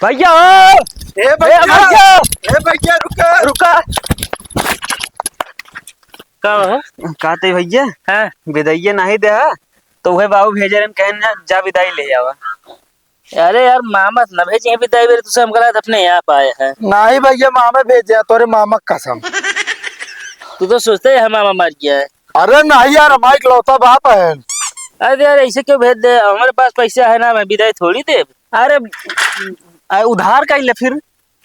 भैया ए भैया रुका रुका कहते भैया हाँ विदाइया नहीं दे तो वह बाबू भेजे रहे कहने जा विदाई ले जावा। अरे यार मामा न भेजे विदाई मेरे तुझसे हम गलत अपने यहाँ आए हैं। नहीं भैया मामा भेजे तोरे मामा कसम। तू तो सोचते है मामा मर गया है। अरे नहीं यार हमारी इकलौता बाप है। अरे यार ऐसे क्यों भेज दे, हमारे पास पैसा है ना, मैं विदाई थोड़ी दे। अरे उधार का ले फिर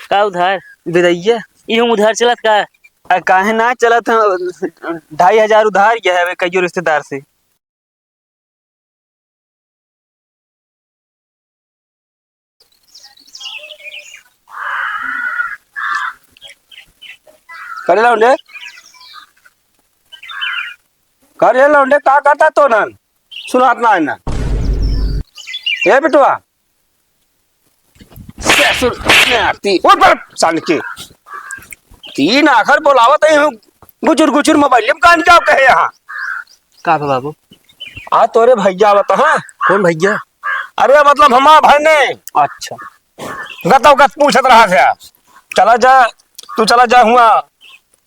का उधार विदाइया यूं उधार चलत का काहे ना चला था 2500 उधार यह है कई रिश्तेदार से। करे लौंडे करे लौंडे का करता तो ना सुनात ना है ना ए बेटवा आती उठ पर सन के तीन आखिर बोलावत है गुचुर गुचुर मोबाइल में कान जाओ कहे यहाँ का बाबू आ तोरे भैया बता हाँ कौन भैया? अरे मतलब हमारा भाई ने अच्छा गत गत पूछत रहा था चला जा तू चला जा हुआ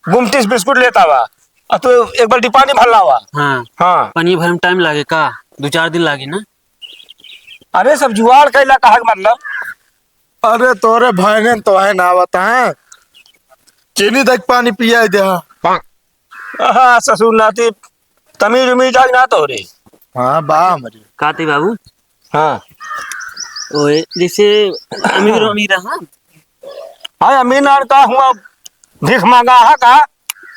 गुमटीस बिस्कुट लेता हुआ और तू एक बाल्टी पानी भर लावा। हाँ हाँ पानी भरने में टाइम लागे का 2-4 दिन लागे ना। अरे सब जुआड़ कैला कहा मतलब अरे तोरे भाई ने तो है ना बता चीनी तक पानी पिया दे। हाँ ससुर नाती तमीज उमीज आज ना तो रे। हाँ बा हमारी काते बाबू हाँ ओए जैसे अमीर अमीर हाँ हाँ अमीर नार का हुआ भीख मांगा है का।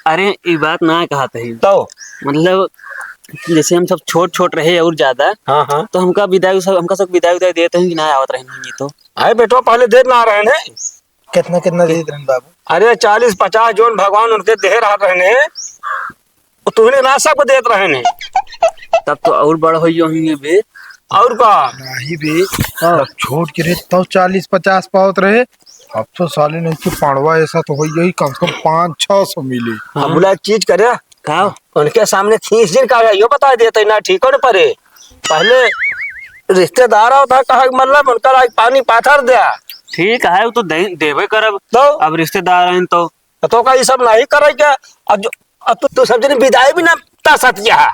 अरे ये बात ना कहते हैं तो मतलब जैसे हम सब छोट छोट रहे और ज्यादा हाँ हाँ तो हमका विदाई सब विदाई देते हैं कि ना आवत रहे नहीं तो। अरे बेटो पहले देर ना रहे ने कितना कितना दे रहे बाबू। अरे 40-50 जोन भगवान उनके दे रहा रहे तुमने ना सबको देते रहे ने तब तो और बड़ा हो होंगे बे और का नहीं बे छोड़ के रहे तो 40-50 पावत रहे। अब तो साले नहीं कि पांडवा ऐसा तो हो गई कम से कम 500-600 मिली। हम बोला एक चीज करे का उनके सामने खींच दिन का यो बता देते ना ठीक हो न परे पहले रिश्तेदार होता कहा मतलब उनका आज पानी पाथर दिया ठीक है वो तो देवे करब तो अब रिश्तेदार हैं तो का ये सब नहीं करे क्या। अब तू सब जने विदाई भी ना ता सतिया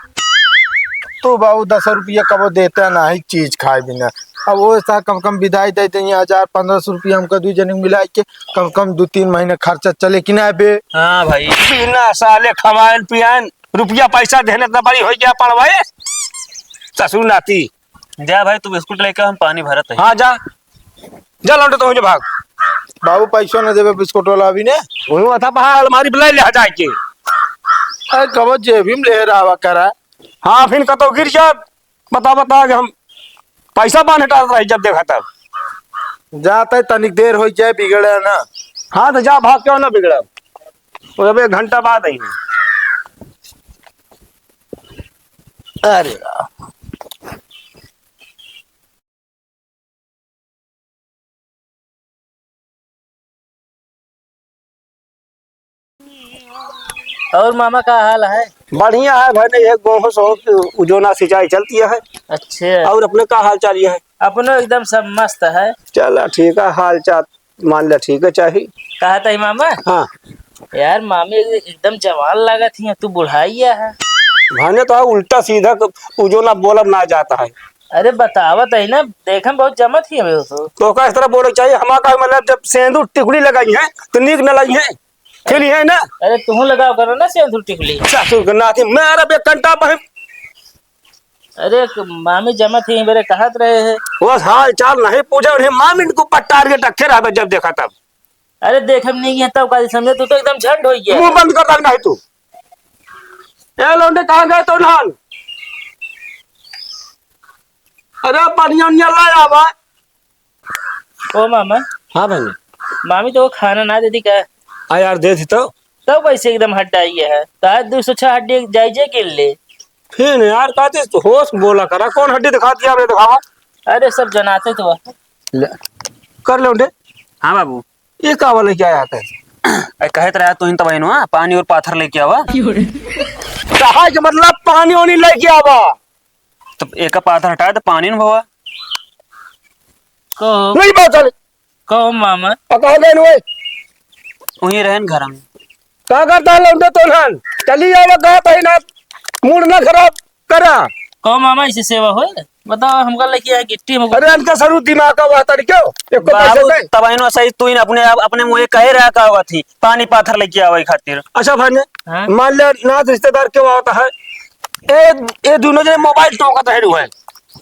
तो बाबू 10 रुपया कब देता नहीं चीज खाए बिना। अब वो ऐसा कम कम विदाई देते 1000-1500 रुपया हमको 2 जने मिला के कम कम 2-3 महीने खर्चा चले कि ना बे। हाँ भाई बिना साले खवाएल पियान रुपया पैसा देने तो बड़ी हो गया पड़वाए ससुर नाती। जा भाई तू बिस्कुट लेकर हम पानी भरत है। हाँ जा जा लौटे तो मुझे भाग बाबू पैसा न देवे बिस्कुट वाला अभी ने वही था पहा अलमारी बुला ले जाए के अरे कब जेबी में ले रहा करा। हाँ फिर कतो गिर जा बता कि हम पैसा बांध हटा रही जब देखा तब जाते तनिक देर हो जाए बिगड़े ना। हाँ तो जा भाग क्यों ना बिगड़ा वो अब 1 घंटा बाद आई अरे और मामा का हाल है? बढ़िया है भाई ने एक गेहूं सो उजोना सिंचाई चलती है। अच्छा और अपने का हाल चाल है? अपने एकदम सब मस्त है। चला ठीक है हाल चाल मान लिया ठीक है चाहिए। कहा था मामा हाँ यार मामी एकदम जवान लगा थी तू बुढ़ाइया है। भाने तो उल्टा सीधा उजोना बोलब ना जाता है। अरे बतावत है ना देखा बहुत जमत ही है तो का इस तरह बोले चाहिए हमारा मतलब जब सेंदूर टिकुड़ी लगाई है तो नीक न लगी है खेली है ना। अरे तुम लगाओ करो ना सिंदूर टिकुली ससुर के नाती मेरा बेकंटा बहन। अरे मामी जमत ही मेरे कहत रहे हैं वो हाल चाल नहीं पूछे उन्हें मामी को पट्टार के टक्के रहा जब देखा तब। अरे देख हम नहीं है तब का समझे तू तो एकदम झंड हो गया। मुंह बंद कर रखना है तू। ए लौंडे कहाँ गए तो नहान। अरे पानिया उनिया लाया बा। ओ मामा हाँ भाई मामी तो वो खाना ना देती क्या आ यार दे दी तो तब वैसे एकदम हड्डा ही है तो 206 हड्डी जाइजे के ले फिर यार कहते तो होश बोला करा कौन हड्डी दिखाती है दिखावा। अरे सब जनाते तो ले कर लौंडे। हाँ बाबू ये का वाले क्या आता है कहत रहा तू तो बहन पानी और पाथर लेके आवा कहा के मतलब पानी वानी लेके आवा तो एक पाथर हटाया तो पानी न भवा को नहीं बात चले कहो मामा। और कहा गए नुए वहीं रहन घर में। कहा करता लौटे तो नन चली जाओ कहा पहना मूड ना खराब करा। कहो मामा इसे सेवा हो बताओ हमका लेके आए गिट्टी में। अरे इनका सरू दिमाग का वातर क्यों एको पैसे बाबू दे। तब इनो सही तू इन अपने मुंह कहे रहा का हुआ थी पानी पाथर लेके आवे खातिर। अच्छा भाने हाँ? मान ले नाथ रिश्तेदार क्यों आता है ए दोनों जने मोबाइल टोकत है हुए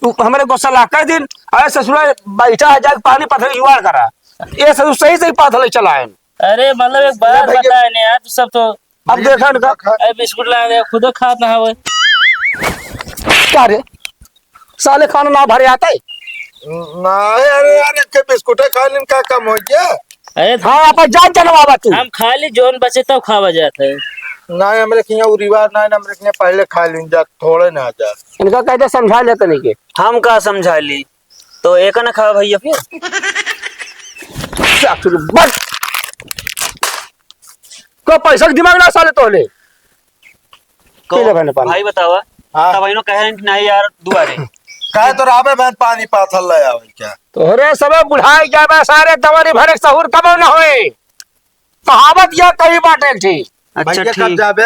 तू हमारे गुस्सा ला कर दिन अरे ससुरा बैठा है जाके पानी पाथर जुगाड़ करा ये ससुर सही सही पाथर ले चला है। अरे मतलब एक बात भैया- बताए ने यार तू सब तो अब देखा इनका अरे बिस्कुट ला दे खुद खात ना हो। क्या रे साले खाना ना भरे आता है। नहीं अरे यार के बिस्कुट खा लेन का कम हो गया। अरे हाँ अपन जान जनवावा तू हम खाली जोन बचे तब खावा जाता है। नहीं हमरे किया उ रिवाज नहीं हमरे किया पहले खा लेन जा थोड़े ना जा। इनका कहते समझा लेते नहीं के हम का समझा ली तो एक ना खा भैया फिर बस को पैसा के दिमाग ना साले तोले पी ले बहने पानी। भाई बतावा हाँ। तब इनो कह रहे हैं कि नहीं यार दुआरे काहे तो राबे बहन पानी पाथर ले आवे क्या। तोहरे सब बुढ़ाई जाबे सारे दवारी भरे सहूर कब न होए कहावत या कई बाटे थी। अच्छा भैया कब ठीक जाबे।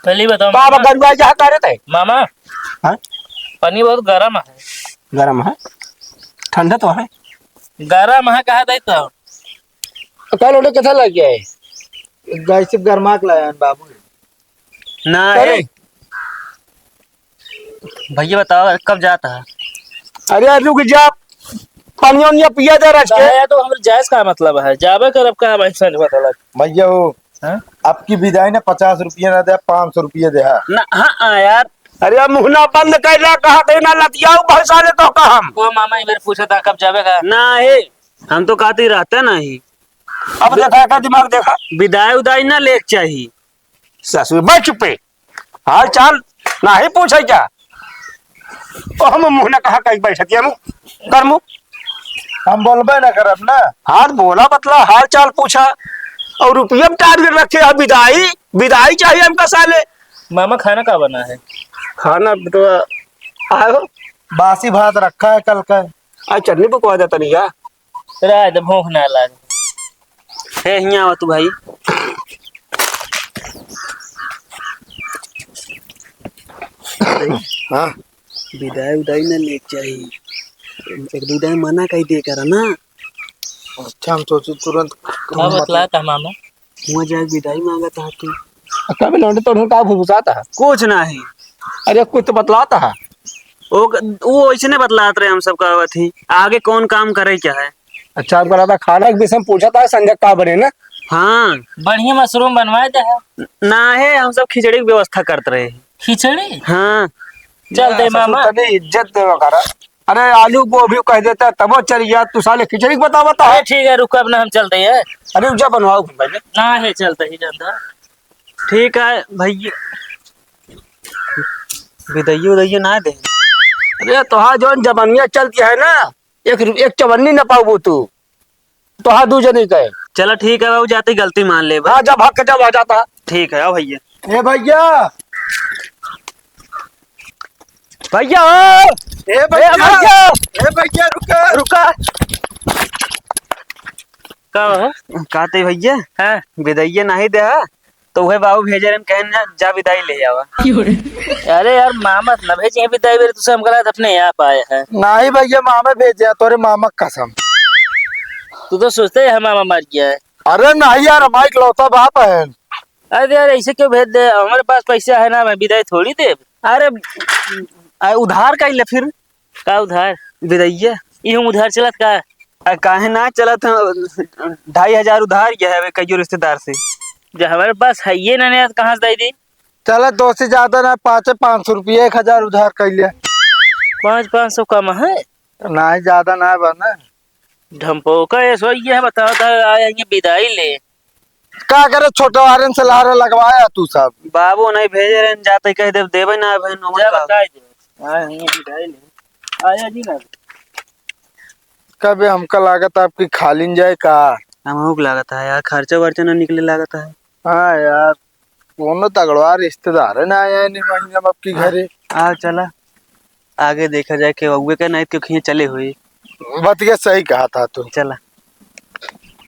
पहले बताओ बाबा मामा, गंगा जा करे थे मामा हाँ? पानी बहुत गर्म है। गरम है ठंडा तो है गर्म है कहा था तो कल उन्हें कैसा लग गया है गैस गरमा के लाया बाबू। ना अरे है भैया बताओ कब जाता है। अरे रुक जा पानी वानी पिया दे रच के है तो हमरे जायज का मतलब है जाबे करब का भाई सच बता लग। भैया वो हाँ? आपकी विदाई ने 50 रुपया ना दे 500 रुपया दे। ना हाँ यार अरे मुहना बंद कैला कहा थे ना लतियाऊ बहुत सारे तो का हम वो मामा इधर पूछा था कब जाबे का। ना है हम तो कहते ही रहते नहीं अब देखा का दिमाग देखा विदाई उदाई ना लेक चाहिए। ससुर बैठ चुपे हाल चाल ना ही पूछे क्या ओ हम मुंह ने कहा कहीं बैठती हम कर मुंह हम बोलबे ना करब ना। हाथ बोला बतला हाल चाल पूछा और रुपये में टारगेट रखे है विदाई विदाई चाहिए हमका साले। मामा खाना का बना है। खाना तो आयो बासी भात रखा है कल का। आज चटनी पकवा देता नहीं क्या रात भूख ना लागे। है हिया आवा तू भाई हाँ विदाई उदाई ना लेक चाहिए एक दो दिन मना कही दे कर ना अच्छा हम सोचे तुरंत क्या बतला था मामा। वहाँ जाके विदाई मांगा था तू कभी लौटे तो उनका भूसाता है कुछ नहीं अरे कुछ तो बतलाता है वो ऐसे बतलाते रहे हम सब का थी आगे कौन काम करे क्या है। अच्छा हमको लगा खाना के विषय में पूछा था संजय का बने ना हाँ बढ़िया मशरूम बनवाए थे ना है हम सब खिचड़ी की व्यवस्था करते रहे। खिचड़ी हाँ चल दे मामा। तभी इज्जत देवा करा अरे आलू गोभी कह देता तब वो चल गया तू साले खिचड़ी बता बता अरे ठीक है रुको अब ना हम चलते हैं। अरे उजा बनवाओ पहले ना है चलते ही जानता। ठीक है भैया विदाई उदाई ना दे। अरे तोहा जो जवनिया चलती है ना एक चवन्नी न पाऊ तू तोहा दू जनी कहे चलो ठीक है बाबू जाते ही गलती मान ले हाँ जब हक जब आ जाता ठीक है आओ भैया ए भैया भैया ओ! ए ए भैया भैया ए भैया रुका रुका कहते भैया हाँ विदाई नहीं दे तो वह बाबू भेजे रहे कहने जा विदाई ले आवा। अरे यार मामा न भेजे विदाई बेरे तुझे हम गलत अपने यहाँ आए हैं। नहीं भैया मामा भेजे तोरे मामा कसम। तू तो सोचते है मामा मर गया है। अरे नहीं यार हमारी इकलौता बाप है। अरे यार ऐसे क्यों भेज दे हमारे पास पैसा है ना मैं विदाई थोड़ी दे। अरे उधार का ले फिर का उधार विदैया यूं उधार चलत का काहे ना चला था 2500 उधार गया है कई रिश्तेदार से जो हमारे पास है ये ना कहाँ से दी। चल 2 से ज्यादा ना 500 रुपया 1000 उधार कर लिया। 500 कम है नहीं ज्यादा ना बना ढम्पो का ये सो ये है बताओ तो आएंगे विदाई ले का करे छोटे वारन से लारे लगवाया तू सब। बाबू नहीं भेजे रहे जाते कह दे देवे ना बहन जा बता दे आएंगे विदाई ले आया जी ना। कभी हमका लागत आपकी खालिन जाए का। हमको लागत है यार खर्चा वर्चा ना निकले लागत है। हाँ यार कोनो तगड़वा रिश्तेदार है ना आया नहीं महीने में आपकी घरे। आ चला आगे देखा जाए कि अगुए का नहीं क्यों खींच चले हुए बतिया सही कहा था तू। चला